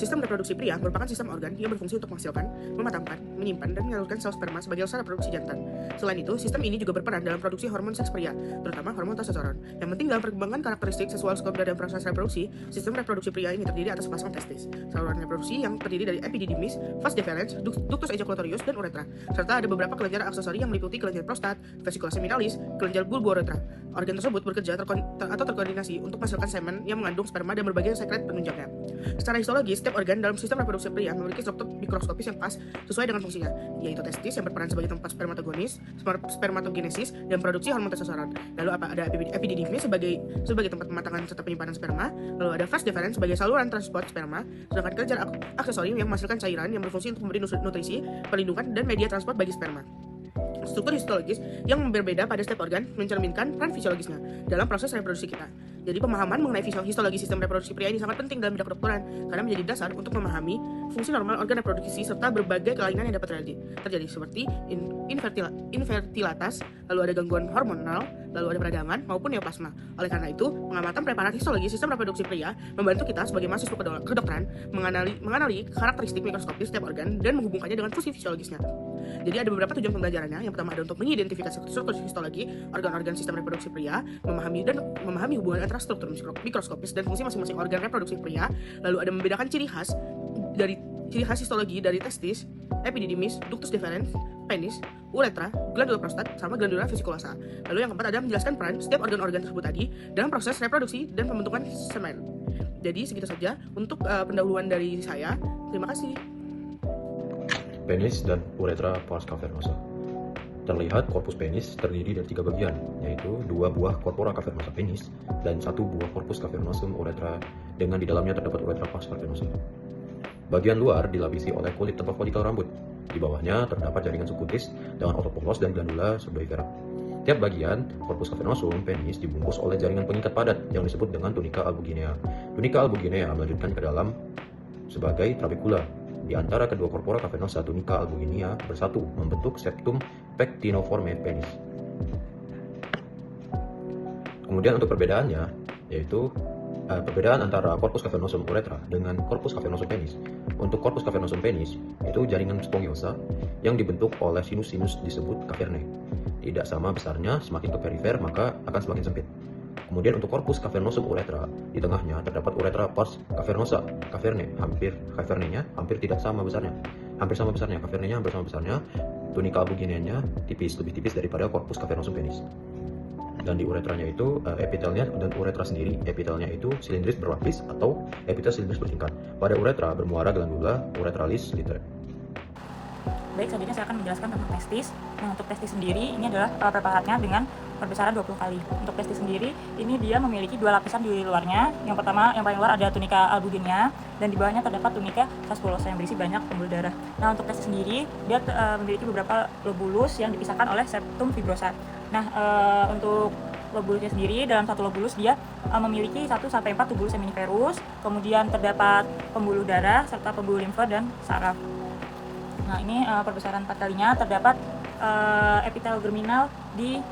Sistem reproduksi pria merupakan sistem organ yang berfungsi untuk menghasilkan, mematangkan, menyimpan, dan menyalurkan sel sperma sebagai alat reproduksi jantan. Selain itu, sistem ini juga berperan dalam produksi hormon seks pria, terutama hormon testosteron. Yang penting dalam perkembangan karakteristik seksual skopda dan proses reproduksi, sistem reproduksi pria ini terdiri atas sepasang testis, saluran reproduksi yang terdiri dari epididymis, vas deferens, ductus ejaculatorius, dan uretra, serta ada beberapa kelenjar aksesori yang meliputi kelenjar prostat, vesicula seminalis, kelenjar bulbouretra. Organ tersebut bekerja atau terkoordinasi untuk menghasilkan semen yang mengandung sperma dan berbagai sekret penunjangnya. Secara histologis, setiap organ dalam sistem reproduksi pria memiliki struktur mikroskopis yang pas sesuai dengan fungsinya, yaitu testis yang berperan sebagai tempat spermatogenesis dan produksi hormon testosteron. Lalu ada epididymis sebagai tempat pematangan serta penyimpanan sperma. Lalu ada vas deferens sebagai saluran transport sperma, sedangkan kelenjar aksesori yang menghasilkan cairan yang berfungsi untuk memberi nutrisi, perlindungan, dan media transport bagi sperma. Struktur histologis yang berbeda pada setiap organ mencerminkan peran fisiologisnya dalam proses reproduksi kita. Jadi pemahaman mengenai histologi sistem reproduksi pria ini sangat penting dalam bidang kedokteran karena menjadi dasar untuk memahami fungsi normal organ reproduksi serta berbagai kelainan yang dapat terjadi seperti infertilitas, lalu ada gangguan hormonal, lalu ada peradangan maupun neoplasma. Oleh karena itu, pengamatan preparat histologi sistem reproduksi pria membantu kita sebagai mahasiswa kedokteran mengenali karakteristik mikroskopis setiap organ dan menghubungkannya dengan fungsi fisiologisnya. Jadi ada beberapa tujuan pembelajarannya. Yang pertama ada untuk mengidentifikasi struktur histologi organ-organ sistem reproduksi pria, memahami hubungan antara struktur mikroskopis dan fungsi masing-masing organ reproduksi pria. Lalu ada membedakan ciri khas histologi dari testis, epididymis, ductus deferens, penis, uretra, glandula prostat, sama glandula vesiculosa. Lalu yang keempat ada menjelaskan peran setiap organ-organ tersebut tadi dalam proses reproduksi dan pembentukan semen. Jadi segitu saja untuk pendahuluan dari saya. Terima kasih. Penis dan uretra pars cavernosa. Terlihat korpus penis terdiri dari 3 bagian, yaitu 2 buah corpora cavernosa penis dan 1 buah corpus cavernosum uretra dengan di dalamnya terdapat uretra pars cavernosa. Bagian luar dilapisi oleh kulit tempat folikel rambut. Di bawahnya terdapat jaringan subkutis dengan otot polos dan glandula subdoifera. Tiap bagian corpus cavernosum penis dibungkus oleh jaringan pengikat padat yang disebut dengan tunica albuginea. Tunica albuginea melanjutkan ke dalam sebagai trabecula. Di antara kedua corpora cavernosa tunica albuginea bersatu membentuk septum pectiniforme penis. Kemudian untuk perbedaannya, yaitu perbedaan antara corpus cavernosum uretra dengan corpus cavernosum penis. Untuk corpus cavernosum penis, itu jaringan spongiosa yang dibentuk oleh sinus-sinus disebut caverne. Tidak sama besarnya, semakin ke perifer maka akan semakin sempit. Kemudian untuk corpus cavernosum uretra, di tengahnya terdapat uretra pars cavernosa. Cavernenya hampir tidak sama besarnya. Cavernenya hampir sama besarnya. Tunica albugineanya lebih tipis daripada corpus cavernosum penis. Dan di uretranya itu epitelnya dan uretra sendiri, epitelnya itu silindris berlapis atau epitel silindris bersingkat. Pada uretra bermuara glandula uretralis litere. Baik, selanjutnya saya akan menjelaskan tentang testis. Nah, untuk testis sendiri, ini adalah preparatnya dengan perbesaran 20 kali. Untuk testis sendiri, ini dia memiliki 2 lapisan di luarnya. Yang pertama, yang paling luar ada tunica albuginea, dan di bawahnya terdapat tunica vasculosa yang berisi banyak pembuluh darah. Nah, untuk testis sendiri, dia memiliki beberapa lobulus yang dipisahkan oleh septum fibrosa. Nah, untuk lobulusnya sendiri, dalam satu lobulus dia memiliki 1-4 tubulus seminiferus, kemudian terdapat pembuluh darah, serta pembuluh limfa dan saraf. Nah, ini perbesaran 4 kalinya terdapat epitel germinal di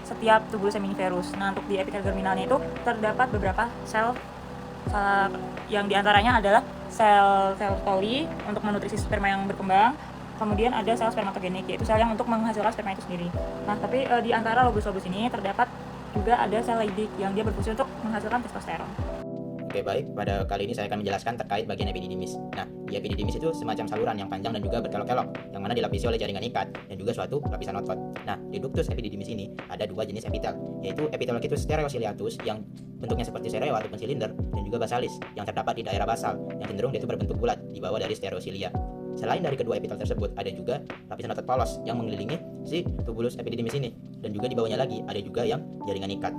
setiap tubulus seminiferus. Nah, untuk di epitel germinalnya itu terdapat beberapa sel yang diantaranya adalah sel Tolli untuk menutrisi sperma yang berkembang. Kemudian ada sel spermatogenik, yaitu sel yang untuk menghasilkan sperma itu sendiri. Nah, tapi di antara lobulus-lobulus ini terdapat juga ada sel Leydig yang dia berfungsi untuk menghasilkan testosteron. Oke, baik, pada kali ini saya akan menjelaskan terkait bagian epididymis. Nah, di epididymis itu semacam saluran yang panjang dan juga berkelok-kelok, yang mana dilapisi oleh jaringan ikat dan juga suatu lapisan otot. Nah, di ductus epididymis ini ada 2 jenis epitel, yaitu Epithelocystus stereociliatus yang bentuknya seperti stereo ataupun silinder, dan juga basalis yang terdapat di daerah basal yang cenderung dia itu berbentuk bulat di bawah dari stereocilia. Selain dari kedua epitel tersebut, ada juga lapisan otot polos yang mengelilingi si tubulus epididymis ini, dan juga di bawahnya lagi ada juga yang jaringan ikat.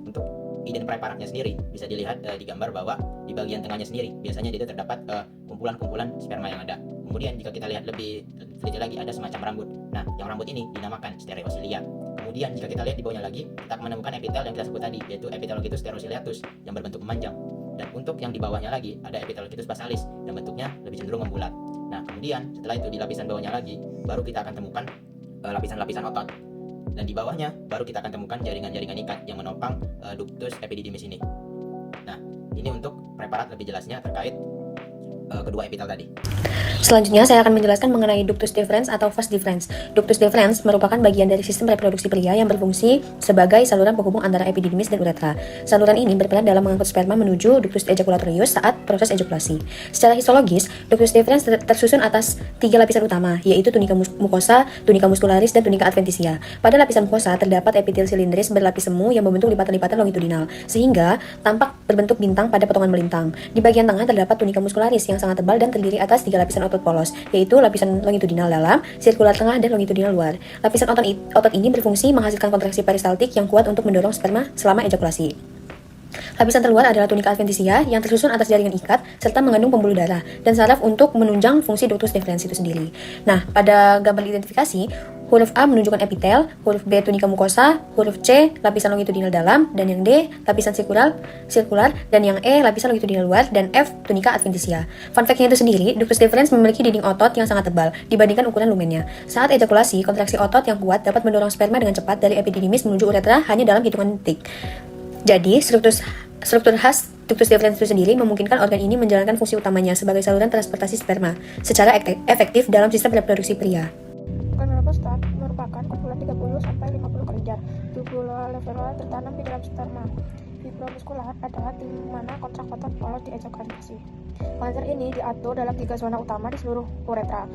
Untuk iden preparatnya sendiri bisa dilihat di gambar bahwa di bagian tengahnya sendiri biasanya dia terdapat kumpulan-kumpulan sperma yang ada. Kemudian jika kita lihat lebih teliti lagi ada semacam rambut. Nah, yang rambut ini dinamakan stereocilia. Kemudian jika kita lihat di bawahnya lagi, kita menemukan epitel yang kita sebut tadi, yaitu Epithelocystus stereociliatus yang berbentuk memanjang. Dan untuk yang di bawahnya lagi ada Epithelocystus basalis yang bentuknya lebih cenderung membulat. Nah, kemudian setelah itu di lapisan bawahnya lagi baru kita akan temukan lapisan-lapisan otot. Dan di bawahnya baru kita akan temukan jaringan-jaringan ikat yang menopang ductus epididymis ini. Nah, ini untuk preparat lebih jelasnya terkait kedua epitel tadi. Selanjutnya, saya akan menjelaskan mengenai ductus deferens atau vas deferens. Ductus deferens merupakan bagian dari sistem reproduksi pria yang berfungsi sebagai saluran penghubung antara epididymis dan uretra. Saluran ini berperan dalam mengangkut sperma menuju ductus ejaculatorius saat proses ejakulasi. Secara histologis, ductus deferens tersusun atas 3 lapisan utama, yaitu tunika mukosa, tunika muscularis, dan tunika adventitia. Pada lapisan mukosa terdapat epitel silindris berlapis semu yang membentuk lipatan-lipatan longitudinal, sehingga tampak berbentuk bintang pada potongan melintang. Di bagian tengah terdapat tunika muscularis yang sangat tebal dan terdiri atas 3 lapisan otot polos, yaitu lapisan longitudinal dalam, sirkular tengah, dan longitudinal luar. Lapisan otot ini berfungsi menghasilkan kontraksi peristaltik yang kuat untuk mendorong sperma selama ejakulasi. Lapisan terluar adalah tunika adventitia yang tersusun atas jaringan ikat serta mengandung pembuluh darah dan saraf untuk menunjang fungsi ductus deferens itu sendiri. Nah, pada gambar identifikasi, huruf A menunjukkan epitel, huruf B tunika mukosa, huruf C lapisan longitudinal dalam, dan yang D lapisan sirkular, dan yang E lapisan longitudinal luar, dan F tunika adventitia. Fun fact-nya itu sendiri, ductus deferens memiliki dinding otot yang sangat tebal dibandingkan ukuran lumennya. Saat ejakulasi, kontraksi otot yang kuat dapat mendorong sperma dengan cepat dari epididymis menuju uretra hanya dalam hitungan detik. Jadi, struktur khas ductus deferens itu sendiri memungkinkan organ ini menjalankan fungsi utamanya sebagai saluran transportasi sperma secara efektif dalam sistem reproduksi pria. Kanalprostat merupakan kumpulan 30-50 kelenjar. Tubula alveolar tertanam di dalam sperma. Fibromuskular adalah di mana kontrak otot polos diejakulasi. Kelenjar ini diatur dalam 3 zona utama di seluruh uretra: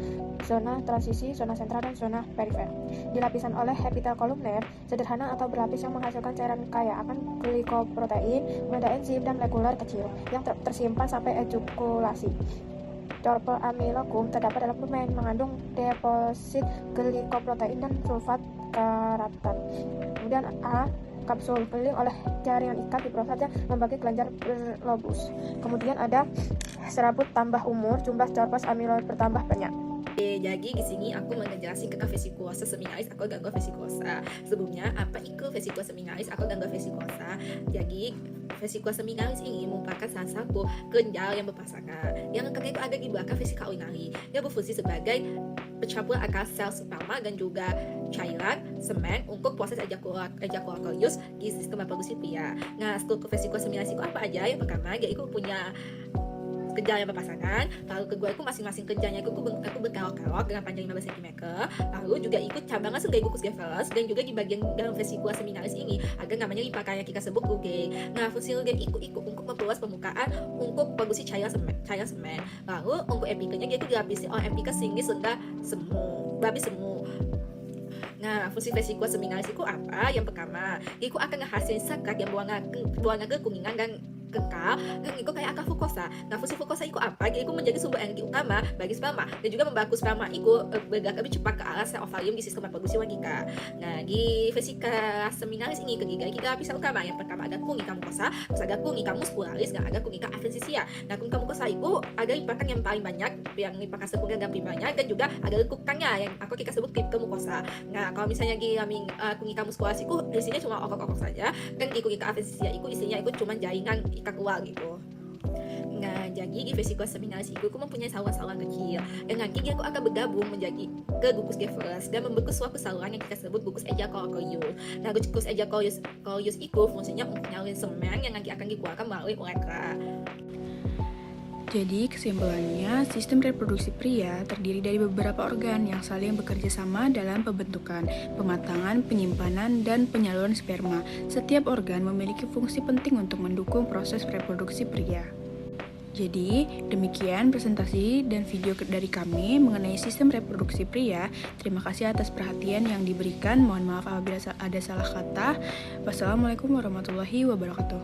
zona transisi, zona sentral, dan zona perifer. Dilapisan oleh epitel kolumner sederhana atau berlapis yang menghasilkan cairan kaya akan glikoprotein, meda enzim, dan molekuler kecil yang tersimpan sampai ejakulasi. Corpel amilogum terdapat dalam lumen, mengandung deposit glikoprotein dan sulfat karatan. Kemudian A, kapsul keliling oleh jaringan ikat di prostat yang membagi kelenjar berlobus. Kemudian ada serabut tambah umur, jumlah corpus amiloid bertambah banyak. Jadi di sini aku mau ngejelasin tentang vesikulosa seminaris atau gangguan vesikulosa. Sebelumnya, apa itu vesikulosa seminaris atau gangguan vesikulosa? Jadi vesikulosa seminaris ini merupakan salah satu kelenjar yang berpasangan yang itu ada di belakang vesika urinari. Dia berfungsi sebagai pencampuran antara sel sperma dan juga cairan semen untuk proses ejakulatorius di sistem reproduksi pria. Nah, struktur vesikulosa seminaris itu apa aja? Yang pertama, dia itu punya kelenjar yang berpasangan, lalu kedua itu masing-masing kelenjarnya itu berkelok-kelok dengan panjang 15 cm, lalu juga ikut cabangan sebagai gugus Gevels, dan juga di bagian dalam vesikula seminaris ini ada namanya lipakan yang kita sebut luge. Nah, fungsi luge ikut untuk memperluas permukaan untuk produksi cairan semen. Lalu untuk epikanya dia itu dilapisi oleh epika singgis serta berlapis semu. Nah, fungsi vesikula seminaris itu apa? Yang pertama, itu akan menghasilkan sekat yang berwarna kekuningan dan kekal, dan itu kayak akar fukosa. Nah, fungsi fukosa itu apa? Jadi itu menjadi sumber energi utama bagi sperma dan juga membantu sperma itu bergerak lebih cepat ke arah sel ovarium di sistem reproduksi wanita. Nah, di vesikula seminaris ini ketiga kita lapisan utama. Yang pertama ada tunika mukosa, terus ada tunika muscularis, dan ada tunika adventitia. Nah, tunika mukosa itu ada lipakan yang paling banyak, yang lipakan sekunder dan primernya, dan juga ada lekukannya yang kita sebut kripto mukosa. Nah, kalau misalnya di tunika muscularis itu isinya cuma okok-okok saja, dan di tunika adventitia itu isinya itu cuma jaringan ikat keluar gitu. Nah, jadi di vesikula seminaris itu mempunyai saluran-saluran kecil yang nanti dia akan bergabung menjadi ke gugus Gevels dan membentuk suatu saluran yang kita sebut gugus ejaculatorius. Nah, gugus ejaculatorius itu fungsinya untuk nyalin semen yang nanti akan dikeluarkan melalui uretra. Jadi kesimpulannya, sistem reproduksi pria terdiri dari beberapa organ yang saling bekerja sama dalam pembentukan, pematangan, penyimpanan, dan penyaluran sperma. Setiap organ memiliki fungsi penting untuk mendukung proses reproduksi pria. Jadi, demikian presentasi dan video dari kami mengenai sistem reproduksi pria. Terima kasih atas perhatian yang diberikan. Mohon maaf apabila ada salah kata. Wassalamualaikum warahmatullahi wabarakatuh.